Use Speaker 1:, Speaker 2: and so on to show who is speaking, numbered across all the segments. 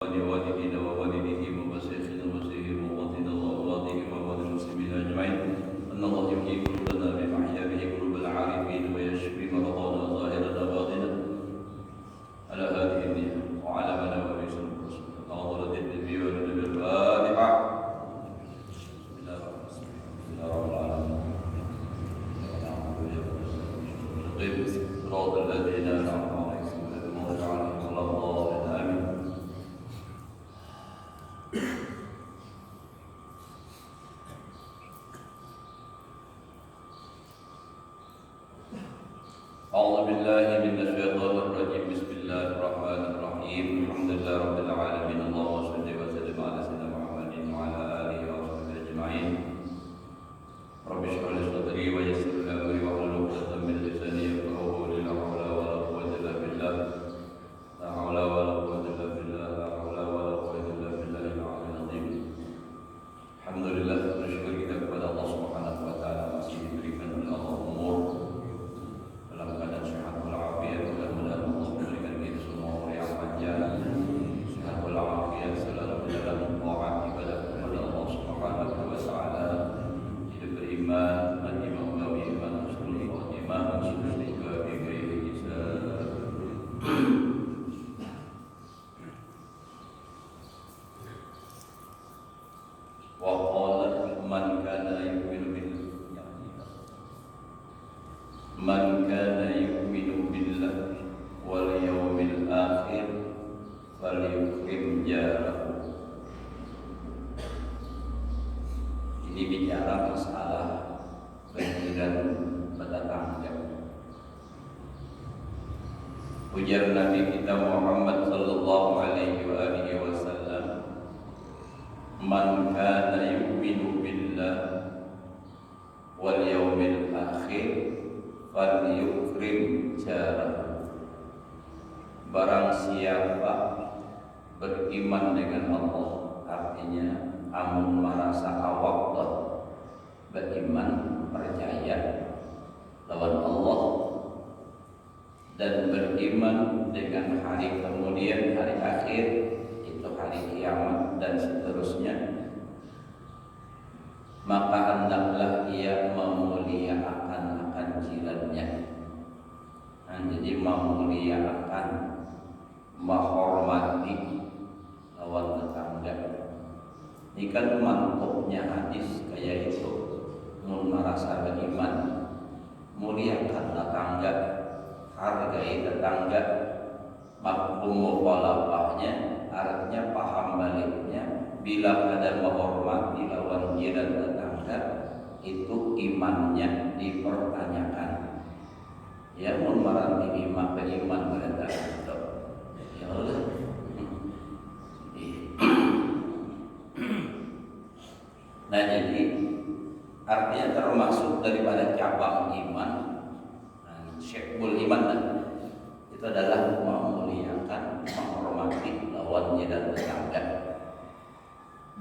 Speaker 1: ولوالدينا ووالديهم ومشايخنا ومشايخ ومواطننا وأولادهم وأولاد المسلمين أجمعين أن الله يحيي قلوبنا بما أحيا به قلوب العارفين ويشفي مرضانا ظاهرنا باطنا على هذه النية وعلى من نوى سنة الرسول حاضرة النبي والنبي الفاتحة بسم الله الرحمن الرحيم صراط الذين أنعمت عليهم غير المغضوب عليهم ولا الضالين آمين. أعوذ بالله من الشيطان الرجيم. بسم الله الرحمن الرحيم. الحمد لله رب العالمين. اللهم صل وسلم على سيدنا محمد وعلى آله وصحبه أجمعين. رب اشرح لي صدري ويسر لي أمري واحلل عقدة من لساني يفقهوا قولي. لا حول ولا قوة إلا بالله. لا حول ولا قوة إلا بالله. لا حول ولا قوة إلا بالله العلي العظيم. Alhamdulillah, bersyukur kita kepada Allah Subhanahu wa taala masih diberikan oleh Allah umur dalam keadaan sehat walafiat. Mudah-mudahan Allah memberikan kita semua umur yang panjang, sehat walafiat, selalu dalam taat ibadah kepada Allah Subhanahu wa taala, hidup beriman, mati maulawi iman, husnul khotimah, husnul istiqamah bi ghairi hisab. Man kana yu'minu billah wal yawmil akhir falyukrim jarahu. Ini bicara masalah kehadiran tetangga. Ujar Nabi kita Muhammad sallallahu alaihi wasallam, man kana yu'minu billah wal yawmil akhir falyukrim jarahu. Barang siapa beriman dengan Allah, artinya amun merasa awak beriman, percaya lawan Allah dan beriman dengan hari kemudian, hari akhir, itu hari kiamat dan seterusnya, maka hendaklah ia memuliakan akan jirannya. Jadi memuliakan, menghormati lawan tetangga. Ini kan mantapnya hadis kayak itu. Mun merasa beriman, muliakan tetangga, hargai tetangga. Mafhum mukhalafahnya artinya paham baliknya, bila ada menghormati lawan jiran tetangga, itu imannya dipertanyakan. Ya mun maranti iman beriman pada itu. Ya Allah. Nah, jadi artinya termasuk daripada cabang iman, syekul iman itu adalah memuliakan, menghormati lawan jiran tetangga.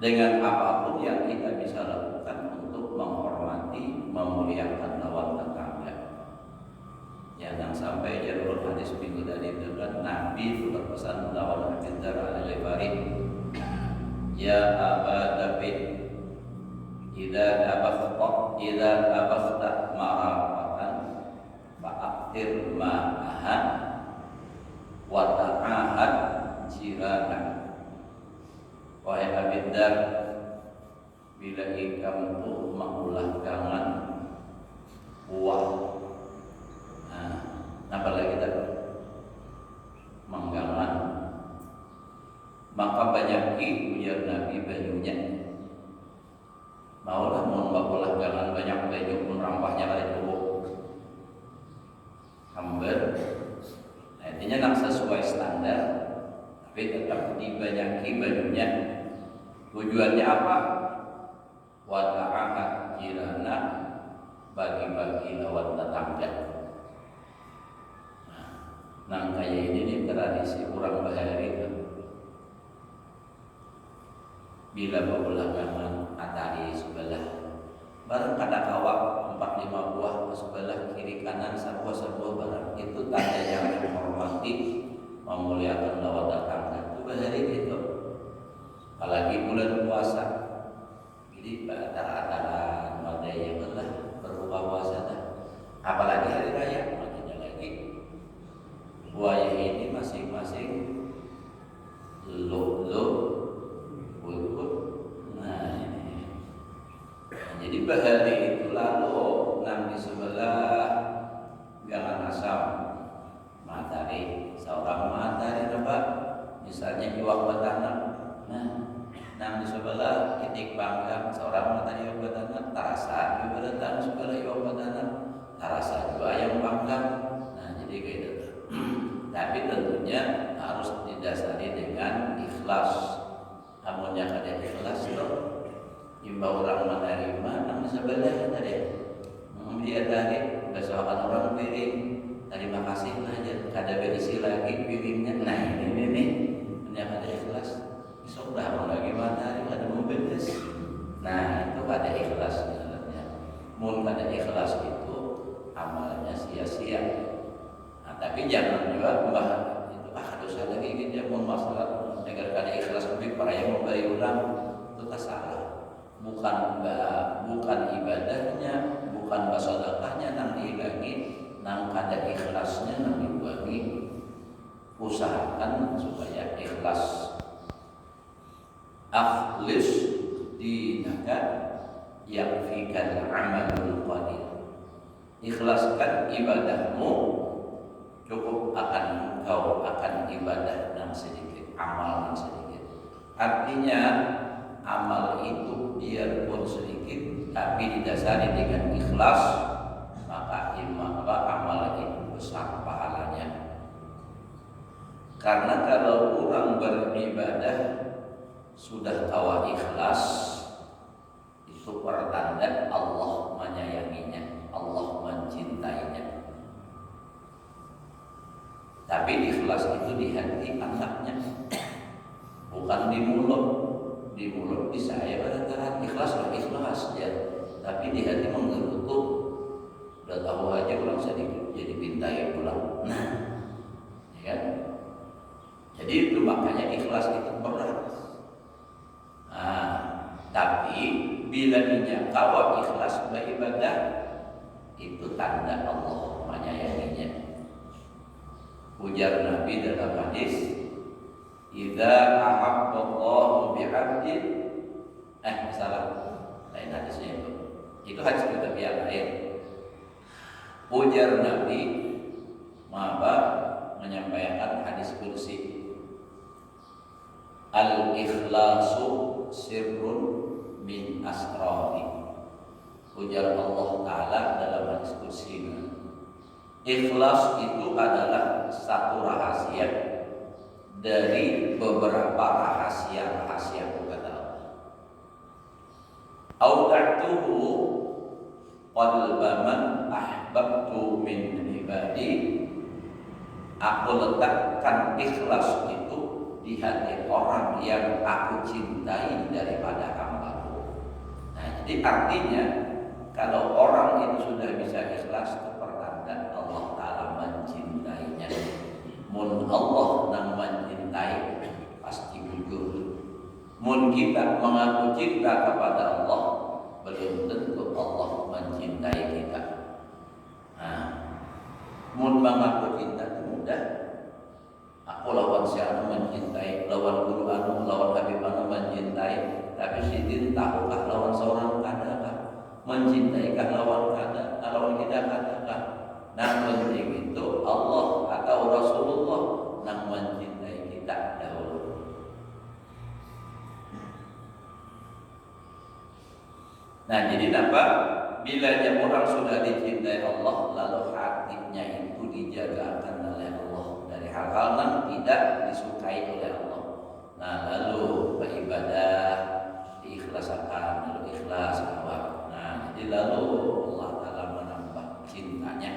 Speaker 1: Dengan apapun yang kita bisa lakukan untuk menghormati, memuliakan lawan tetangga. Yang sampai jalur hadis minggu dari dekat Nabi itu berpesan lawan Abu Dzar al-Ghifari, ya Aba David, idza abakhta marafatan fa'aktir ma'aha wa ta'ahad jiranak. Wahai Abu Dzar, bila kamu tuh mengulah gangan uang, apa lagi tadi? Menggangan, maka banyaki ujar Nabi bajunya. Maulah mau mengulah gangan banyak baju pun rampahnya kali tubuh. Hambar, intinya nak sesuai standar, tapi tetap dibanyaki bajunya. Tujuannya apa? Wa ta'ahad jirana, bagi-bagi lawan tetangga. Nah, kayak ini nih tradisi orang bahari itu. Bila berulangan atari sebelah, barang kada kawak 4-5 buah sebelah kiri kanan sebuah barang, itu tandanya menghormati, memuliakan lawan tetangga. Itu bahari itu. apalagi bulan puasa. Jadi antara ada yang berbuka puasa dah. Apalagi hari raya makinnya lagi. Buaya ini masing-masing lo ikut. Nah ini. Nah, jadi bahari itu lalu nang di sebelah jangan asam matahari seorang matahari nampak misalnya iwak batanak. Nah nang di sebelah titik panggang seorang matahari iwak batanak tarasa juga datang sebelah iwak batanak tarasa juga ayam panggang. Nah jadi kayak itu. Tapi tentunya harus didasari dengan ikhlas. Amunnya kada ikhlas loh imbau orang menerima nang di sebelah tadi dia tadi besokan orang piring terima kasih aja kada berisi lagi piringnya. Nah ini kada ikhlas besok dah mau lagi matahari kada mau beres. Nah itu kada ikhlas sebenarnya. Mun kada ikhlas itu amalnya sia-sia. Nah tapi jangan juga mbah itu dosa lagi gitu mun masalah agar kada ikhlas lebih para yang memberi ulang itu tak salah. Bukan ibadahnya, bukan sedekahnya nang dihilangi, nang kada ikhlasnya nang dibuangi. Usahakan supaya ikhlas. Akhlis dinaka yakfikal amalul qalil. Ikhlaskan ibadahmu cukup akan engkau akan ibadah yang sedikit, amal yang sedikit. Artinya amal itu biarpun sedikit tapi didasari dengan ikhlas maka amal itu besar pahalanya. Karena kalau orang beribadah sudah tawa ikhlas itu pertanda Allah menyayanginya, Allah mencintainya. Tapi ikhlas itu di hati anaknya, bukan di mulut. Di mulut bisa ya katakan ikhlas ya, tapi di hati menggerutu. Udah tahu aja orang sedikit jadi pintai pulang. Nah, ya kan? Jadi itu makanya ikhlas itu berat. Nah, tapi bila kawa ikhlas beribadah itu tanda Allah menyayanginya. Ujar Nabi dalam hadis, idza ahabballahu bi'abdin salah lain hadisnya itu hadis kita yang lain. Ujar Nabi menyampaikan hadis kursi, al-ikhlasu sirrun min asrari. Ujar Allah Ta'ala dalam hadis kursi, ikhlas itu adalah satu rahasia dari beberapa rahasia-rahasia kata Allah. Auda'tuhu qalba man ahbabtu min ibadi. Aku letakkan ikhlas itu di hati orang yang aku cintai daripada hamba-Ku. Nah, jadi artinya kalau orang itu sudah bisa ikhlas itu pertanda Allah Ta'ala mencintainya. Mun Allah nang mencintai pasti jujur. Mun kita mengaku cinta kepada Allah belum tentu Allah mencintai kita. Nah, mun mengaku cinta itu mudah. Aku lawan si anu mencintai, lawan guru anu, lawan habib anu mencintai. Tapi sidin tahukah lawan seorang kadakah? Mencintaikan lawan kada, lawan kita kadakah? Nah penting itu Allah atau Rasulullah yang mencintai kita dahulu. Nah jadi nampak bila orang sudah dicintai Allah lalu hatinya itu dijagakan oleh Allah dari hal-hal yang tidak disukai oleh Allah. Nah lalu beribadah diikhlaskan, lalu ikhlas awal. Nah jadi lalu Allah Ta'ala menambah cintanya.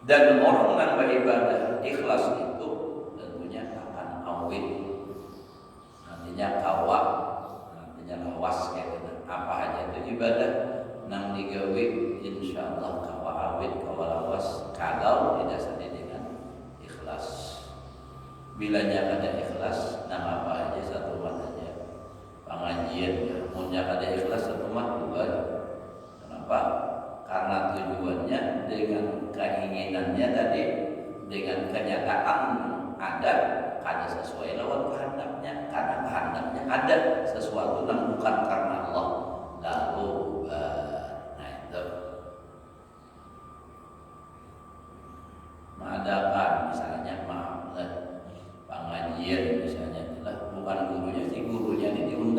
Speaker 1: Dan orang yang beribadah ikhlas itu tentunya akan awit, nantinya kawak, nantinya lawas kayak gitu. Apa aja itu ibadah nang digawe insyaallah kawa awit kawa lawas kalau didasari dengan ikhlas. Bilanya ada ikhlas nang apa aja satu aja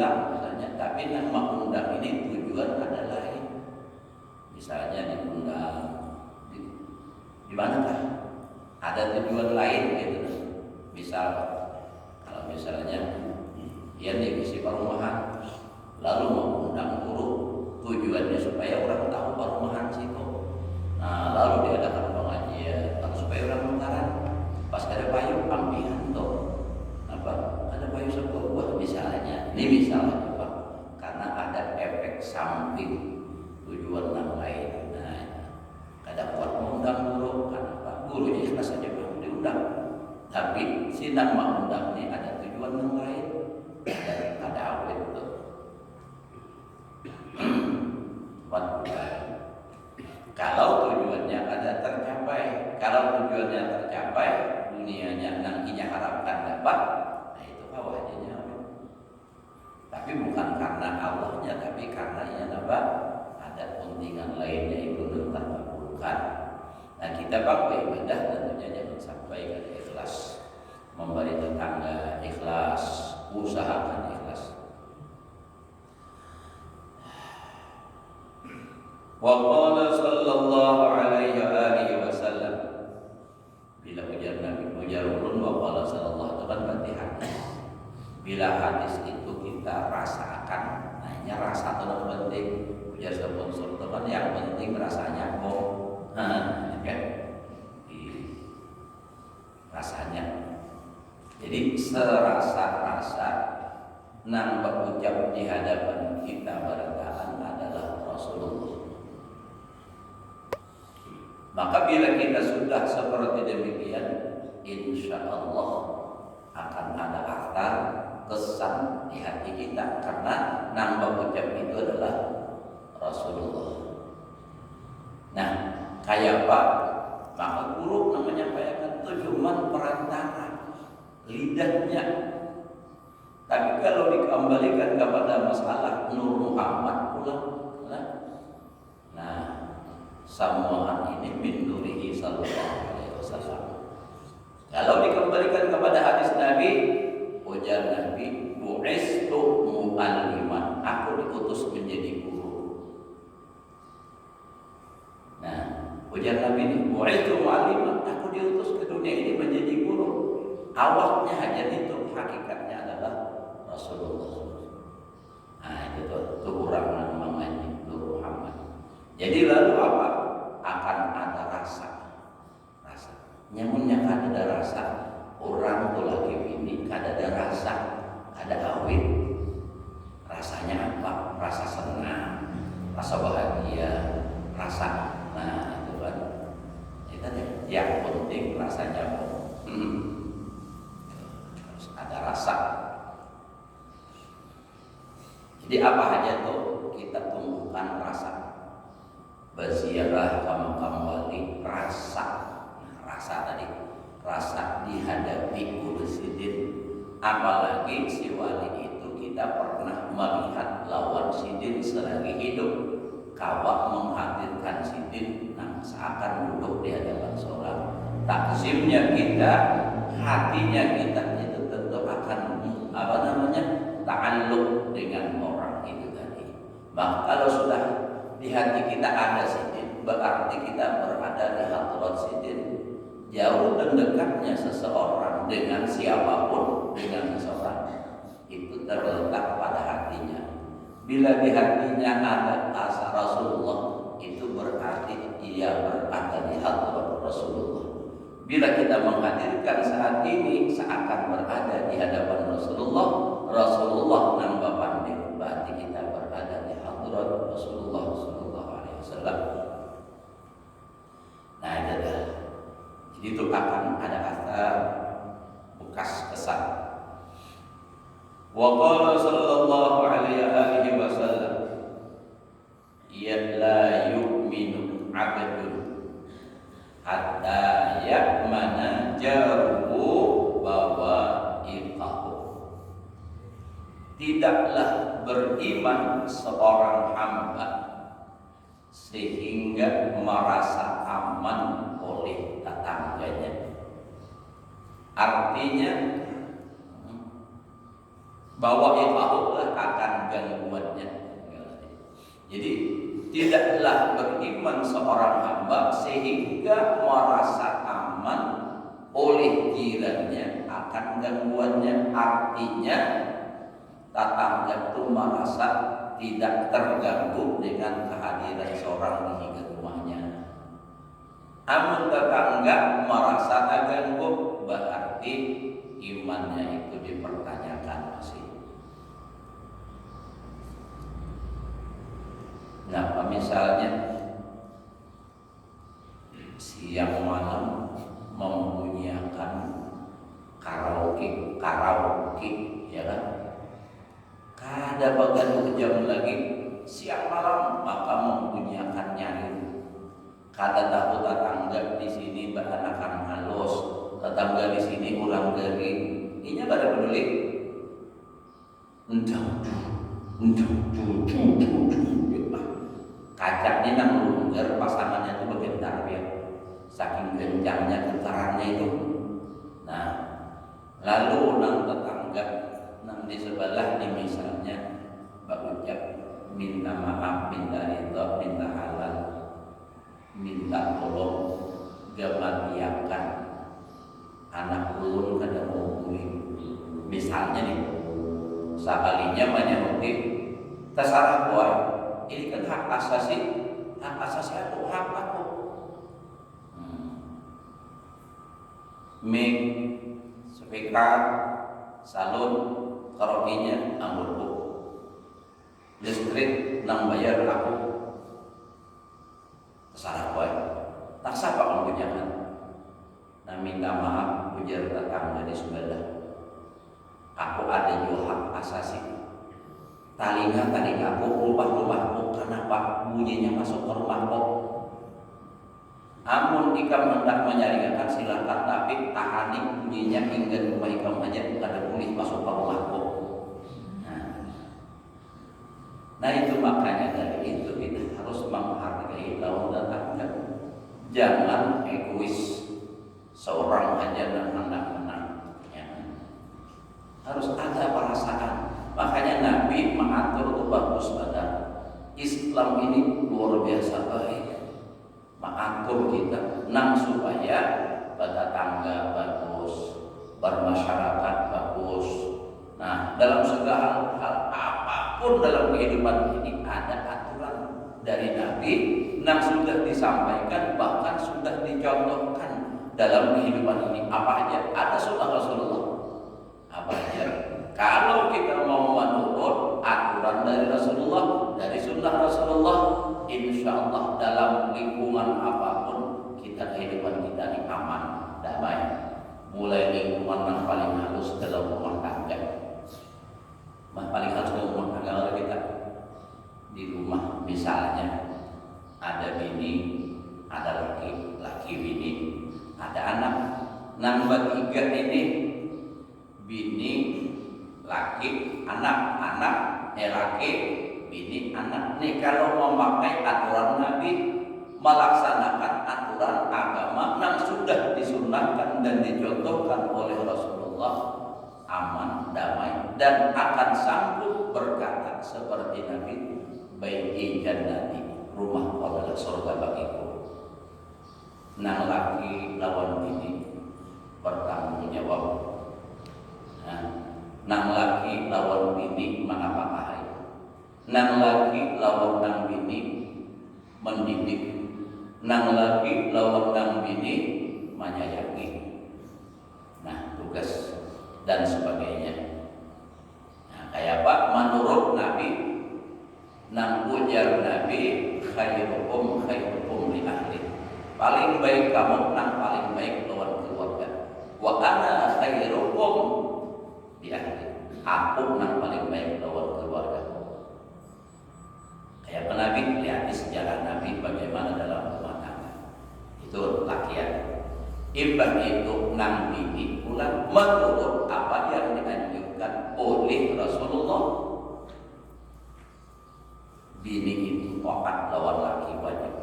Speaker 1: diundang misalnya, tapi nama undang ini tujuan ada lain. Misalnya diundang di manakah? Ada tujuan lain gitu. Misal kalau misalnya dia divisi perumahan, lalu mau undang guru, tujuannya supaya orang tahu perumahan situ. Nah, lalu diadakan pengajian, lalu supaya orang mengharap. Pas ada payung ambilan tuh, apa? Ada payung sebuah misalnya. Ini misalnya apa? Karena ada efek samping tujuan yang lain. Nah, kadang buat mengundang guru, kenapa? Gurunya ikhlas saja belum diundang. Tapi si nama undang ini ada tujuan yang lain. Ada awet tuh. Kalau tujuannya ada tercapai, kalau tujuannya tercapai, dunianya nantinya harapkan dapat, nah itu awalnya. Tapi bukan karena Allahnya, tapi karena ia dapat ada kepentingan lainnya itu terkabulkan. Nah kita pakai ibadah tentunya jangan sampai kada ikhlas, memberi tetangga ikhlas, usahakan ikhlas. Wa qala sallallahu alaihi wa alihi wasallam, bila ujar Nabi ujar ulun wa qala sallallahu itu kan berarti hadis. Bila hadis itu kita rasakan, nah ini rasa itu penting. Ujar sponsor itu kan yang penting rasanya kok, kan? Rasanya. Jadi serasa-rasa nang berucap di hadapan kita bertahan adalah Rasulullah. Maka bila kita sudah seperti demikian, insya Allah akan ada akar kesan di hati kita karena nambah ucap itu adalah Rasulullah. Nah, kayak apa? Maka guru namanya itu cuma perantara lidahnya. Tapi kalau dikembalikan kepada masalah Nur Muhammad pula, nah samuan ini min nurihi sallallahu alaihi wasallam. Kalau dikembalikan kepada hadis Nabi, ujar Nabi, bu'istu mu'alliman, aku diutus menjadi guru. Nah, ujar Nabi ini, bu'istu mu'alliman, aku diutus ke dunia ini menjadi guru. Awaknya hanya itu, hakikatnya adalah Rasulullah. Nah, itu orang namanya Nur Muhammad. Jadi lalu apa? Akan ada rasa. Nyamunnya kan ada rasa. Orang tuh lagi ini kada ada rasa, ada awit. Rasanya apa? Rasa senang, rasa bahagia, rasa. Nah itu kan. Itu yang penting rasanya harus ada rasa. Jadi apa aja tuh kita tumbuhkan rasa. Berziarah kembali rasa. Rasa tadi, rasa dihadapi Sidin. Apalagi si wali itu kita pernah melihat lawan Sidin selagi hidup. Kawak menghadirkan Sidin yang seakan duduk di hadapan seorang. Takzimnya kita, hatinya kita itu tentu akan ta'alluq dengan orang itu tadi. Maka kalau sudah di hati kita ada Sidin, berarti kita berada di hadrat Sidin. Jauh dan dekatnya seseorang dengan siapapun, dengan seseorang itu terletak pada hatinya. Bila di hatinya ada asa Rasulullah, itu berarti ia berada di hadrat Rasulullah. Bila kita menghadirkan saat ini seakan berada di hadapan Rasulullah, Rasulullah nambah pandai, berarti kita berada di hadrat Rasulullah sallallahu alaihi wasallam. Nah, itu akan ada asar bekas kesan. Wa qala sallallahu alaihi wasallam, ya la yu'minu 'abdun hatta ya'mana jaruhu bawa'iqahu. Tidaklah beriman seorang hamba sehingga merasa aman oleh tetangganya. Artinya bahwa ikhahullah akan gangguannya. Jadi tidaklah beriman seorang hamba sehingga merasa aman oleh jirannya akan gangguannya. Artinya tetangga itu merasa tidak terganggu dengan kehadiran seorang di rumahnya. Namun tetangga merasa terganggu, berarti imannya itu dipertanyakan masih. Nah, misalnya siang malam membunyikan karaoke, ya kan? Kada bagan jam lagi siang malam maka membunyikan nyanyi. Kada tahu tetangga di sini beranakan halus, tetangga di sini ulang dari, ini kada peduli. Kacanya nang lungger pasangannya itu bergetar ya, saking kencangnya getarannya itu. Nah, lalu nang tetangga nang di sebelah nih misalnya berucap minta maaf, minta ridho, minta halal, minta tolong, gematiakan anak ulun kada mau kulit. Misalnya nih, sekalinya menyebuti terserah boy. Ini kan hak asasi aku, hak aku. Mik, speaker, salon, karaoke-nya anggurku. Listrik nang bayar aku. Terserah boy. Tak sapa kamu jangan. Nah minta maaf ujar tetangga di sebelah. Aku ada juga hak asasi. Talinga aku, rumahku, kenapa bunyinya masuk ke rumahku? Amun ikam hendak menyaringakan silakan, tapi tahani bunyinya hingga rumah ikam aja kada boleh masuk ke rumahku. Nah itu makanya dari itu kita harus menghargai lawan tetangga. Jangan egois seorang aja dan menang-menang. Ya. Harus ada perasaan. Makanya Nabi mengatur itu bagus pada Islam ini luar biasa baik. Mengatur kita nang supaya pada tangga bagus, bermasyarakat bagus. Nah, dalam segala hal apapun dalam kehidupan ini ada aturan dari Nabi yang sudah disampaikan, bahkan sudah dicontohkan dalam kehidupan ini. Apa aja? Ada sunnah Rasulullah. Apa aja? Kalau kita mau menurut aturan dari Rasulullah, dari sunnah Rasulullah, insya Allah dalam lingkungan apapun kita kehidupan kita ini aman, damai. Mulai lingkungan yang paling halus dalam rumah tangga, paling halus dalam rumah tangga kalau kita di rumah misalnya ada bini, ada laki bini, ada anak. Nambah tiga ini bini, laki, anak, laki, bini, anak. Nih kalau memakai aturan Nabi, melaksanakan aturan agama yang sudah disunahkan dan dicontohkan oleh Rasulullah, aman, damai, dan akan sanggup berkata seperti Nabi, baiki jannati, rumah adalah surga bagiku. Nang laki lawan bini bertanggung jawab. Nang laki lawan bini mengapa-ngapai. Nang laki lawan nang bini mendidik. Nang laki lawan nang bini menyayangi. Nah, tugas dan sebagainya. Nah, kayak apa? Menurut Nabi, nang ujar Nabi, khairukum li ahli. Paling baik kamu nang paling baik lawan keluarga. Wa ana khairukum li ahli. Aku nang paling baik lawan keluarga. Kayak Nabi, lihat di sejarah Nabi bagaimana dalam rumah tangga. Itu lakian. Imbang itu nang bini pulang menurut apa yang dianjurkan oleh Rasulullah. Bini itu taat lawan laki wajib.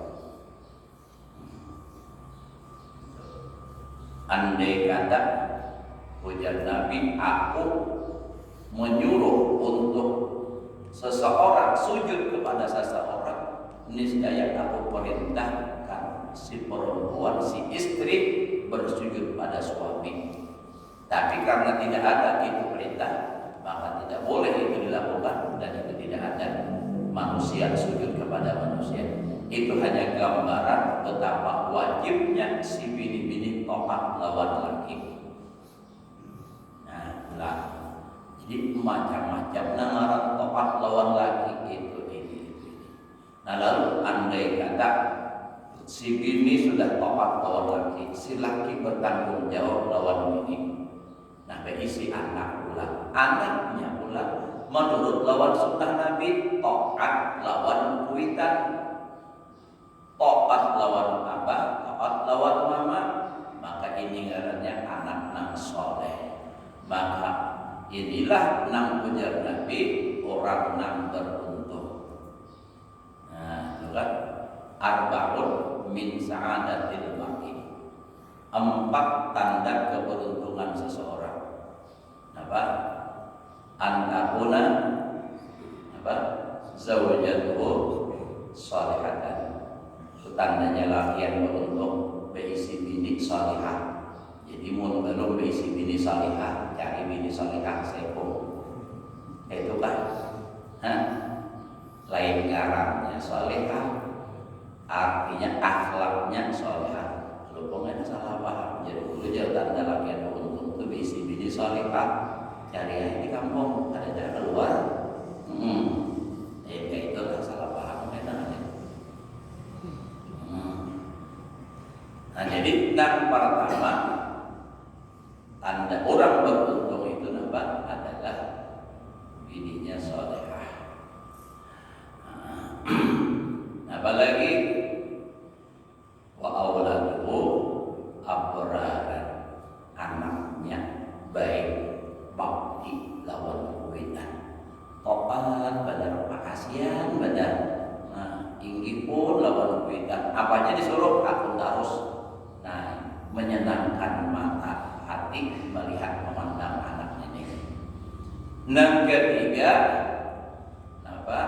Speaker 1: Andai kata ujar Nabi, aku menyuruh niscaya aku perintahkan si perempuan, si istri bersujud pada suami. Tapi karena tidak ada itu perintah, maka tidak boleh itu dilakukan, dan itu tidak ada manusia sujud kepada manusia. Itu hanya gambaran betapa wajibnya si bini-bini taat lawan laki. Nah, jadi macam-macam ngaran taat lawan laki itu ini. Nah, lalu andai kata si bini sudah taat lawan laki, si laki bertanggung jawab lawan bini. Nah, berisi anak pula, anaknya pula menurut lawan sunnah Nabi taat lawan kuitan, taat lawan abah, taat lawan mama, maka ini ngarannya anak nang soleh. Maka inilah nang ujar Nabi orang nang beruntung. Nah, itu kan arba'un min sa'adatil mar'i. 4 tanda keberuntungan seseorang. Apa? Antakuna apa? Zawjatuhu salihatan. Itu tandanya laki yang beruntung, berisi bini salihah. Jadi mun belum berisi bini salihah, cari bini salihah seko. Itu kan? Lain garamnya salihah, artinya akhlaknya salihah. Kalau pengen salah paham, jadi dulu jauh tanda laki yang beruntung itu berisi bini salihah. Cari aja di kampung, ada jalan keluar. Kayak itu kan salah paham enak aja. Nah, jadi yang pertama tanda orang beruntung itu nampak adalah bininya salihah. Apalagi wa auladuhu abraran, anaknya baik, bakti lawan kuitan, topan badar pakasian badar. Nah, inggi pun lawan kuitan, apanya disuruh aku harus. Nah, menyenangkan mata hati melihat memandang anaknya ini. Yang ketiga apa?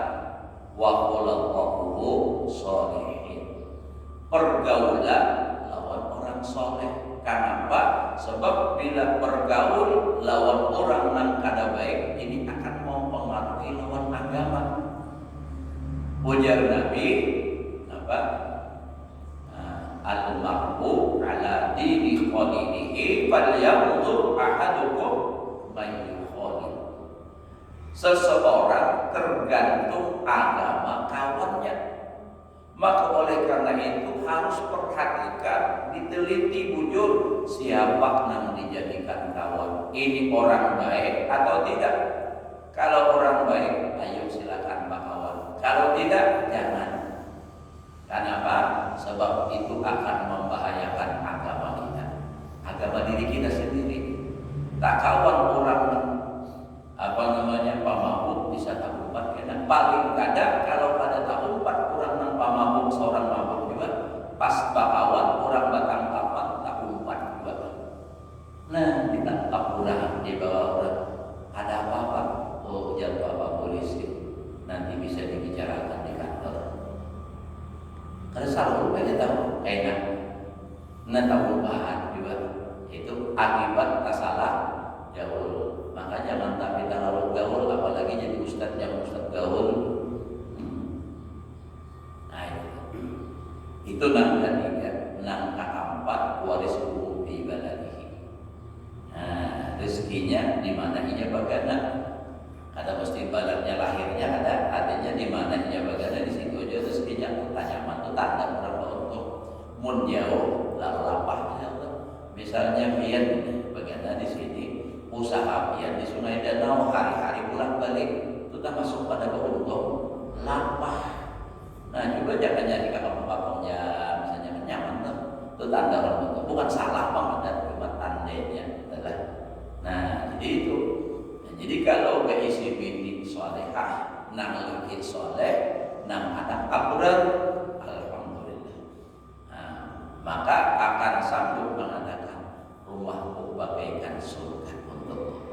Speaker 1: Wa khulaqahu sholihin, pergaulan lawan orang soleh. Kenapa? Sebab bila pergaul lawan orang yang kada baik, ini akan mempengaruhi lawan agama. Ujar Nabi apa? Al-mar'u ala dini khalilihi falyanzur ahadukum man yukhalil. Seseorang tergantung agama kawannya. Maka oleh karena itu harus perhatikan, diteliti bujur siapa yang dijadikan kawan. Ini orang baik atau tidak? Kalau orang baik, ayo silakan Pak kawan. Kalau tidak, jangan. Kenapa? Sebab itu akan membahayakan agama kita, agama diri kita sendiri. Tak kawan orang apa namanya pamabuk bisa tak umpat kena. Paling kadang kalau pada tak umpat orang nang pamabuk seorang mabuk juga, pas bakawan orang batang papan tak umpat juga. Nah, ditangkap orang, dibawa orang. Ada apa-apa? Oh, jatuh apa polisi. Nanti bisa dibicarakan di kantor. Karena selalu banyak tahu enak, nah tahu bahan juga itu akibat tak salah gaul. Maka jangan tapi terlalu gaul, apalagi jadi ustadz yang ustadz gaul. Nah itu nang ketiga, nang keempat waris umum di baladihi. Nah rezekinya di mana ia bagana, ada mesti badannya lahirnya ada, adanya di mana ia bagana di situ aja rezekinya. Tanyaman itu tanda berapa untuk mun jauh lalu lapahnya. Misalnya pian bagana di sini, usaha pian di Sungai Danau hari-hari pulang balik, itu tak masuk pada keuntung lapah. Nah juga jangan nyari kakak-kakaknya misalnya nyaman tuh, itu tanda orang itu bukan salah banget, cuma tandanya adalah. Nah jadi itu. Nah, jadi kalau keisi binti solehah, nang laki soleh, nang anak abrar, alhamdulillah. Nah, maka akan sanggup mengadakan rumahku bagaikan surga untuk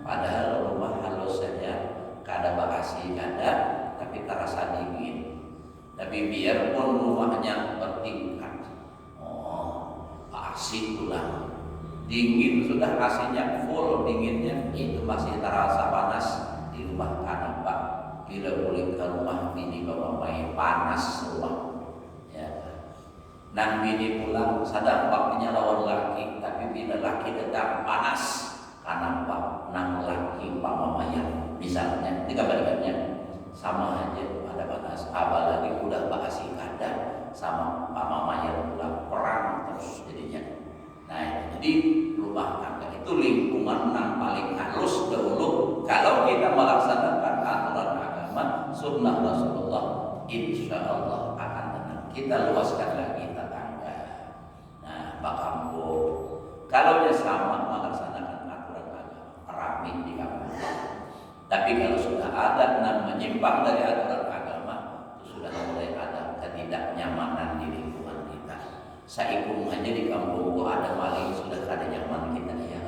Speaker 1: padahal rumah halus saja, kada bakasi kada, tapi terasa dingin. Tapi biarpun rumahnya bertingkat, AC ulang dingin, sudah AC-nya full dinginnya, itu masih terasa panas di rumah kanan Pak. Bila boleh ke rumah bini bawa main panas rumah ya. Nang bini pulang sadar waktunya lawan laki, tapi bila laki datang panas kanan Pak, nang laki Pak mamanya misalnya, ini kabarnya sama aja ada panas. Apalagi udah bakasi kada sama Pak mamanya pulang perang terus jadinya. Nah, jadi rumah tangga itu lingkungan yang paling halus dahulu. Kalau kita melaksanakan aturan agama, sunnah Rasulullah, insya Allah akan tenang. Kita luaskan lagi tetangga. Nah, Pak Kampung, kalau dia sama melaksanakan aturan agama, rapi di kampung. Tapi kalau sudah ada menyimpang dari aturan agama, itu sudah mulai ada ketidaknyamanan di lingkungan kita. Saikung aja di kampung gua ada maling, sudah kada nyaman kita ya.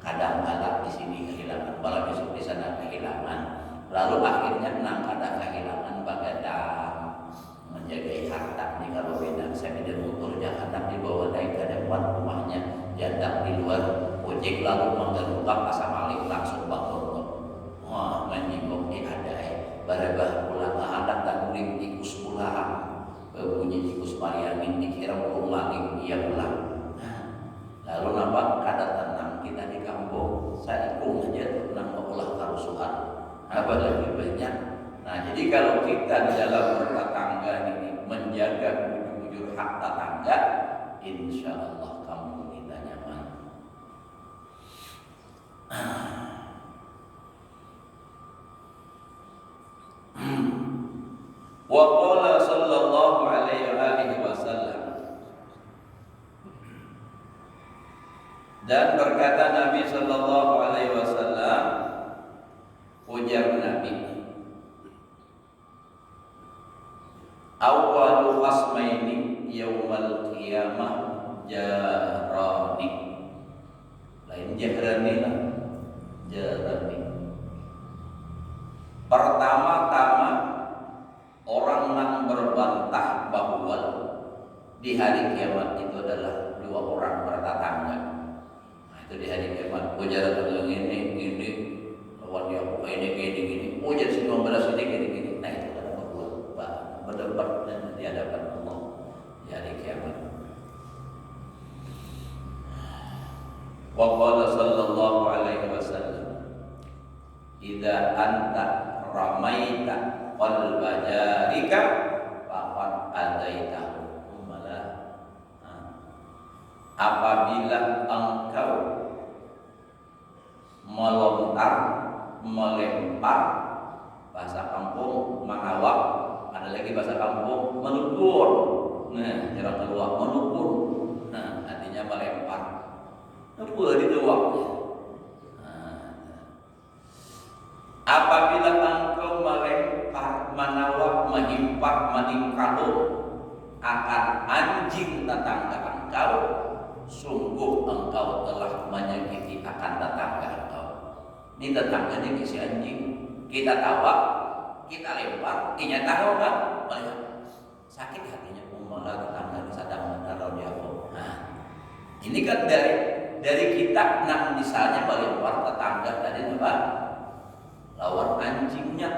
Speaker 1: Kadang-kadang di sini kehilangan, malah besok di sana kehilangan. Lalu akhirnya nang kada kehilangan bagadang menjaga harta nih. Kalau beda saya pindah motornya hendak dibawa naik ke depan rumahnya, jadang di luar ojek, lalu menggelungkap pasang maling langsung bangun. Wah, menyinggung ada barabah pulang hendak tak guling tikus pulang. Bunyi tikus pariangin dikira burung langit dia pulang. Lalu nampak kada tenang kita di kampung. Saya ikut aja tenang mengolah kerusuhan. Apa lagi banyak. Nah, jadi kalau kita di dalam rumah tangga ini menjaga bujur-bujur hak tetangga, insya Allah kampung kita nyaman. Wa qala sallallahu alaihi wasallam, dan berkata Nabi sallallahu alaihi wasallam, ujar Nabi, awwalu khasmaini yaumal qiyamah jarani. Lain jahrani lah, jarani. Pertama-tama orang yang berbantah bahwa di hari kiamat itu adalah dua orang bertetangga. Nah, itu di hari kiamat. Ujar tentang ini, lawan dia ini. Ujar semua beras ini. Nah, itu adalah berdua berdebat dan di hadapan Allah di hari kiamat. Wa qala sallallahu alaihi wasallam, idza anta ramaita qalba jarika faqad adaitahu malah. Apabila engkau melempar, bahasa kampung mengawak, ada lagi bahasa kampung menukur. Nah, cara keluar menukur. Nah, artinya melempar. Apa dituaknya? Apabila engkau melempar, menawak, menimpak, meningkalu akan anjing tetangga engkau, sungguh engkau telah menyakiti akan tetangga engkau. Ini tetangganya si anjing. Kita tawak, kita lempar, inya tahu kan? Melihat sakit hatinya, malah tetangga sedang menaruh dia. Nah, ini kan dari kita, nah misalnya melempar tetangga tadi apa? Lawan anjingnya,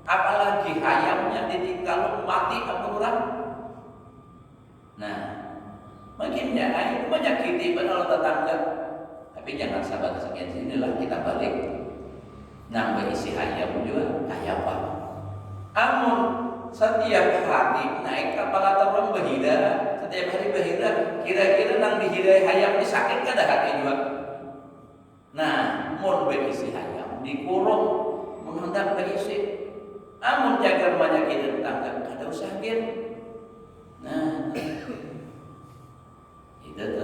Speaker 1: apalagi ayamnya ditinggal mati orang. Nah, makinnya ayam menyakiti benar tetangga. Tapi jangan sahabat sekian sinilah kita balik. Nah, berisi ayam juga kayak apa? Amun setiap hari naik kapal atau orang berhida, setiap hari berhida, kira-kira nang dihidai ayam disakit kada hati juga. Nah, mun berisi ayam dikurung menghendak berisi, amun jaga menyakiti tetangga kada usah sakit. Nah, itu tuh.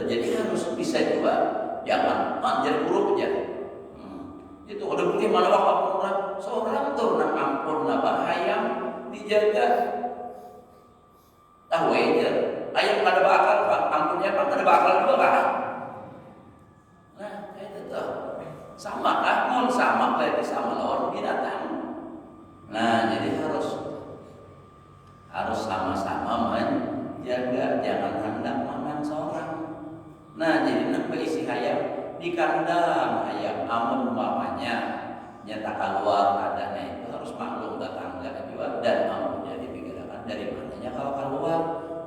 Speaker 1: Jadi harus bisa juga, jangan manjat buruk aja. Itu udah mungkin malah waktu orang seorang tuh nak ampun nabah ayam dijaga. Tahu aja ayam kada bakal, ampunnya kan kada bakal juga kan. Nah, itu tuh. Sama kan, mun sama berarti sama lawan binatang. Nah, jadi harus tak keluar adanya itu harus maklum tetangga juga dan mampunya dipikirkan dari mananya kalau keluar.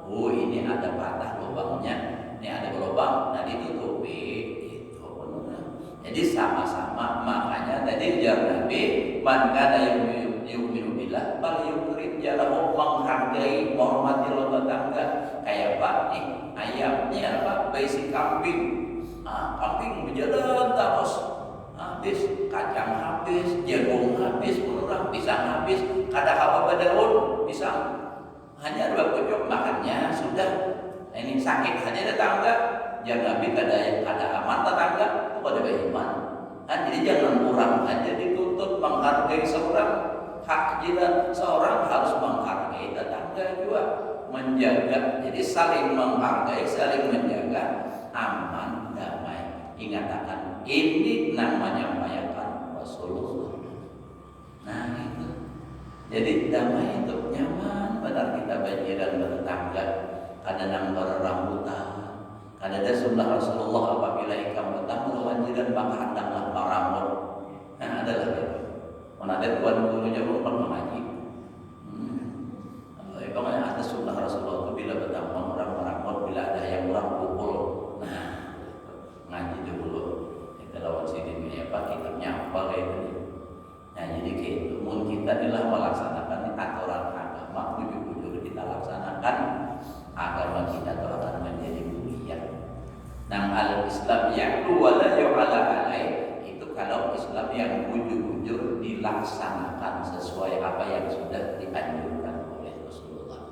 Speaker 1: Oh ini ada patah lubangnya, ini ada lubang, nah ditutupi itu benar. Jadi sama-sama makanya tadi jar Nabi man kana yu'minu billah bal yukrim jalahu menghargai menghormati lo tetangga. Kayak apa nih ayamnya apa basic kambing, kambing berjalan terus habis kacang habis jagung habis kurang pisang habis kada apa badaun pisang hanya 2 pucuk makannya sudah. Ini sakit hanya tetangga jangan Nabi kada aman tetangga itu kada beriman. Jadi jangan kurang hanya dituntut menghargai seorang. Hak jiwa seorang harus menghargai tetangga juga menjaga. Jadi saling menghargai saling menjaga aman damai. Ingatkan ini namanya menyampaikan Rasulullah. Nah itu jadi damai itu nyaman benar kita banjiran bertetangga. Kada nanggar rambutan, kada ada sunnah Rasulullah apabila ikam petang banjiran maka hendaklah marambut. Nah adalah itu. Menadet tuan gurunya bukan mengaji. Pokoknya ada sunnah Rasulullah itu bila petang orang marambut bila ada yang orang pukul. Nah ngaji dulu. Kita lawan sini apa kitabnya apa kayak ini. Nah jadi gitu. Mun kita adalah melaksanakan aturan agama ujung-ujung kita laksanakan agama kita itu akan menjadi mulia. Nah al-Islam yang wala yu'ala alaih itu kalau Islam yang ujung-ujung dilaksanakan sesuai apa yang sudah dianjurkan oleh Rasulullah.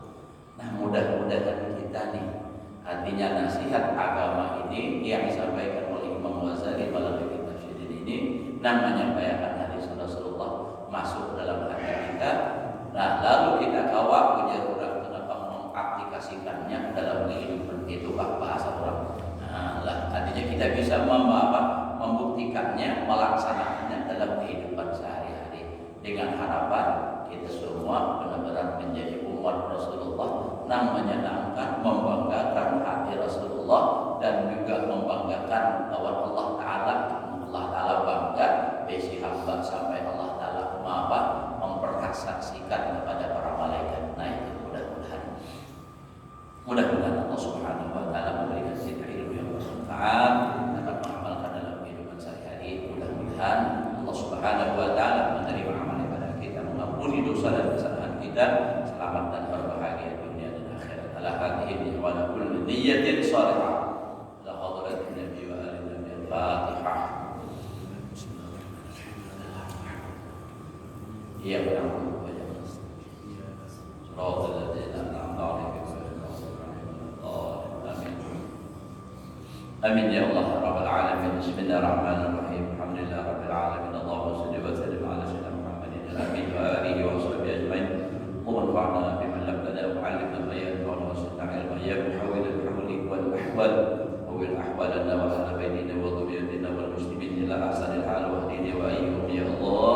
Speaker 1: Nah mudah-mudahan kita nih artinya nasihat agama ini yang disampaikan oleh Imam Ghazali melalui kitab Syidin ini namanya menyampaikan hadis Rasulullah masuk dalam hati kita. Nah lalu kita kawal ujar orang kenapa mengaplikasikannya dalam kehidupan itu bahasa orang. Nah artinya kita bisa membuktikannya melaksanakannya dalam kehidupan sehari-hari dengan harapan kita semua benar-benar menjadi umat Rasulullah yang menyenangkan membanggakan hati Rasulullah dan juga membanggakan bahwa Allah Ta'ala bangga besi hamba sampai Allah Ta'ala mempersaksikan kepada para malaikat. Nah itu mudah-mudahan Allah Subhanahu Wa Ta'ala memberikan kita ilmu yang bermanfaat dapat mengamalkan dalam kehidupan sehari-hari. Mudah-mudahan Allah Subhanahu Wa Ta'ala menerima amal ibadah kita, mengampuni dosa dan kesalahan kita, selamat dan berbahagia dunia dan akhirat. Ala hadhihi wa ala kulli niyyatin shalihah. La hadratin nabi wa ali nabi al-Fatihah. Iya benar. Amin ya Allah Rabbal Alamin. Bismillahirrahmanirrahim. Alhamdulillah Rabbil Alamin. Allahumma salli wa sallim ala sayyidina Muhammadin al-amin wa alihi wa sahbihi ajma'in. Allahumma anfa'na bima 'allamtana wa 'allimna ma yanfa'una wa zidna 'ilman ya muhawwil al-hawli wal ahwal wa ahwalana wa ala bainina wa dhurriyyatina wal muslimin ila ahsanil hal wa hdina wa ayyuhum ya Allah.